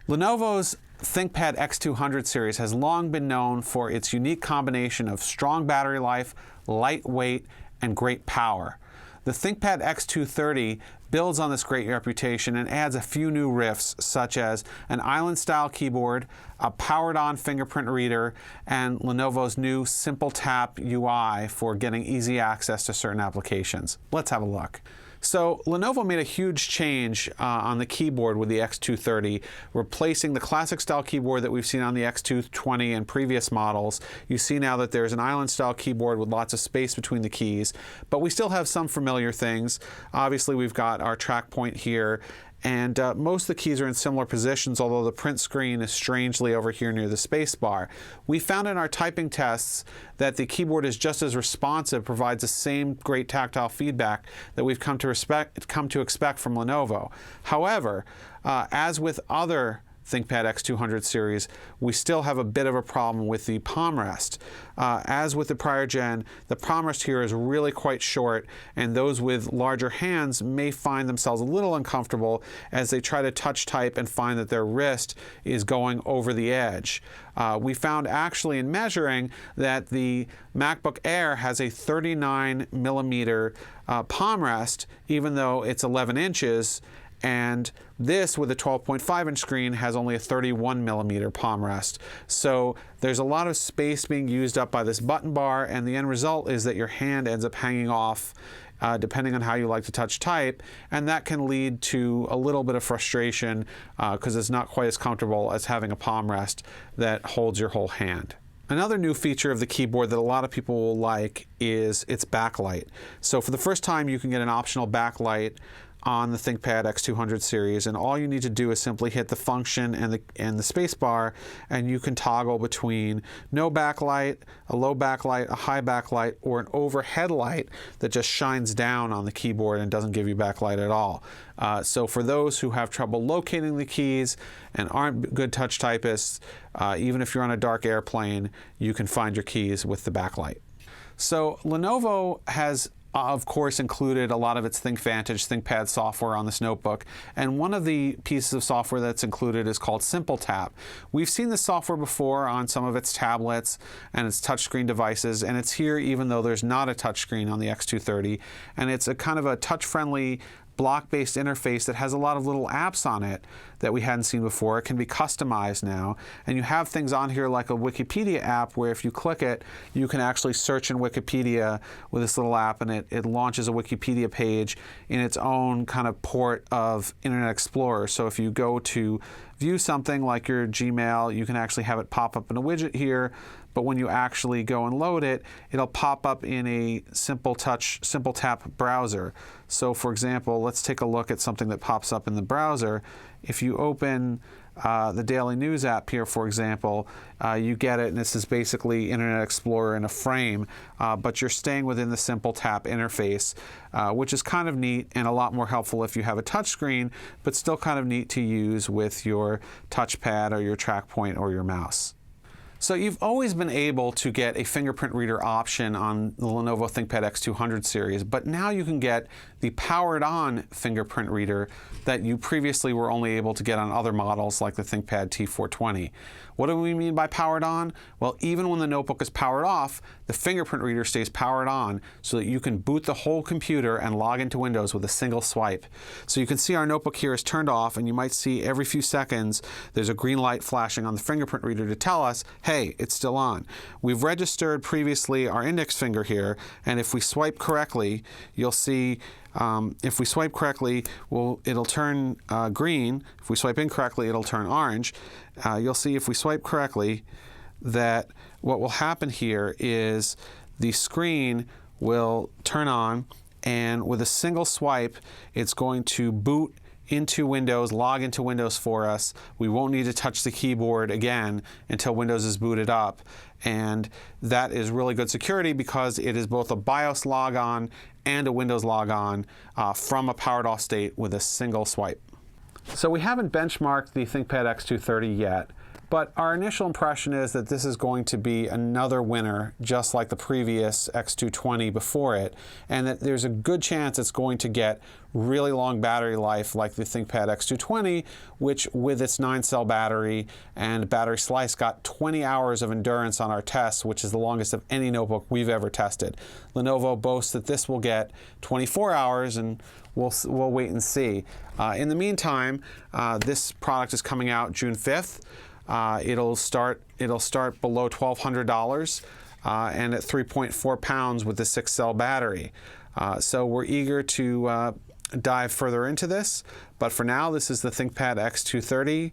Lenovo's ThinkPad X200 series has long been known for its unique combination of strong battery life, lightweight, and great power. The ThinkPad X230 builds on this great reputation and adds a few new riffs, such as an island-style keyboard, a powered-on fingerprint reader, and Lenovo's new SimpleTouch UI for getting easy access to certain applications. Let's have a look. So Lenovo made a huge change on the keyboard with the X230, replacing the classic style keyboard that we've seen on the X220 and previous models. You see now that there's an island style keyboard with lots of space between the keys, but we still have some familiar things. Obviously, we've got our track point here, and most of the keys are in similar positions, although the print screen is strangely over here near the space bar. We found in our typing tests that the keyboard is just as responsive, provides the same great tactile feedback that we've come to expect from Lenovo. However, as with other ThinkPad X200 series, we still have a bit of a problem with the palm rest. As with the prior gen, the palm rest here is really quite short, and those with larger hands may find themselves a little uncomfortable as they try to touch type and find that their wrist is going over the edge. We found actually in measuring that the MacBook Air has a 39mm palm rest, even though it's 11 inches, and this with a 12.5-inch screen has only a 31mm palm rest. So there's a lot of space being used up by this button bar, and the end result is that your hand ends up hanging off depending on how you like to touch type, and that can lead to a little bit of frustration because it's not quite as comfortable as having a palm rest that holds your whole hand. Another new feature of the keyboard that a lot of people will like is its backlight. So for the first time, you can get an optional backlight on the ThinkPad X200 series, and all you need to do is simply hit the function and the space bar, and you can toggle between no backlight, a low backlight, a high backlight, or an overhead light that just shines down on the keyboard and doesn't give you backlight at all. So for those who have trouble locating the keys and aren't good touch typists, even if you're on a dark airplane, you can find your keys with the backlight. So Lenovo has of course included a lot of its ThinkVantage ThinkPad software on this notebook, and one of the pieces of software that's included is called SimpleTouch. We've seen this software before on some of its tablets and its touchscreen devices, and it's here even though there's not a touchscreen on the X230, and it's a kind of a touch-friendly block-based interface that has a lot of little apps on it that we hadn't seen before. It can be customized now, and you have things on here like a Wikipedia app where if you click it, you can actually search in Wikipedia with this little app, and it launches a Wikipedia page in its own kind of port of Internet Explorer. So if you go to view something like your Gmail, you can actually have it pop up in a widget here, but when you actually go and load it, it'll pop up in a SimpleTouch browser. So for example, let's take a look at something that pops up in the browser. If you open the Daily News app here, for example, you get it, and this is basically Internet Explorer in a frame, but you're staying within the SimpleTouch interface, which is kind of neat and a lot more helpful if you have a touchscreen, but still kind of neat to use with your touchpad or your track point or your mouse. So you've always been able to get a fingerprint reader option on the Lenovo ThinkPad X200 series, but now you can get the powered-on fingerprint reader that you previously were only able to get on other models like the ThinkPad T420. What do we mean by powered on? Well, even when the notebook is powered off, the fingerprint reader stays powered on so that you can boot the whole computer and log into Windows with a single swipe. So you can see our notebook here is turned off, and you might see every few seconds there's a green light flashing on the fingerprint reader to tell us, hey, it's still on. We've registered previously our index finger here, and if we swipe correctly, you'll see if we swipe correctly, it'll turn green. If we swipe incorrectly, it'll turn orange. You'll see if we swipe correctly that what will happen here is the screen will turn on, and with a single swipe, it's going to boot into Windows, log into Windows for us. We won't need to touch the keyboard again until Windows is booted up. And that is really good security because it is both a BIOS logon and a Windows logon from a powered off state with a single swipe. So we haven't benchmarked the ThinkPad X230 yet, But our initial impression is that this is going to be another winner, just like the previous X220 before it, and that there's a good chance it's going to get really long battery life like the ThinkPad X220, which with its 9-cell battery and battery slice got 20 hours of endurance on our tests, which is the longest of any notebook we've ever tested. Lenovo boasts that this will get 24 hours, and we'll wait and see. In the meantime, this product is coming out June 5th. It'll start below $1,200 and at 3.4 pounds with the 6-cell battery. So we're eager to dive further into this, but for now, this is the ThinkPad X230.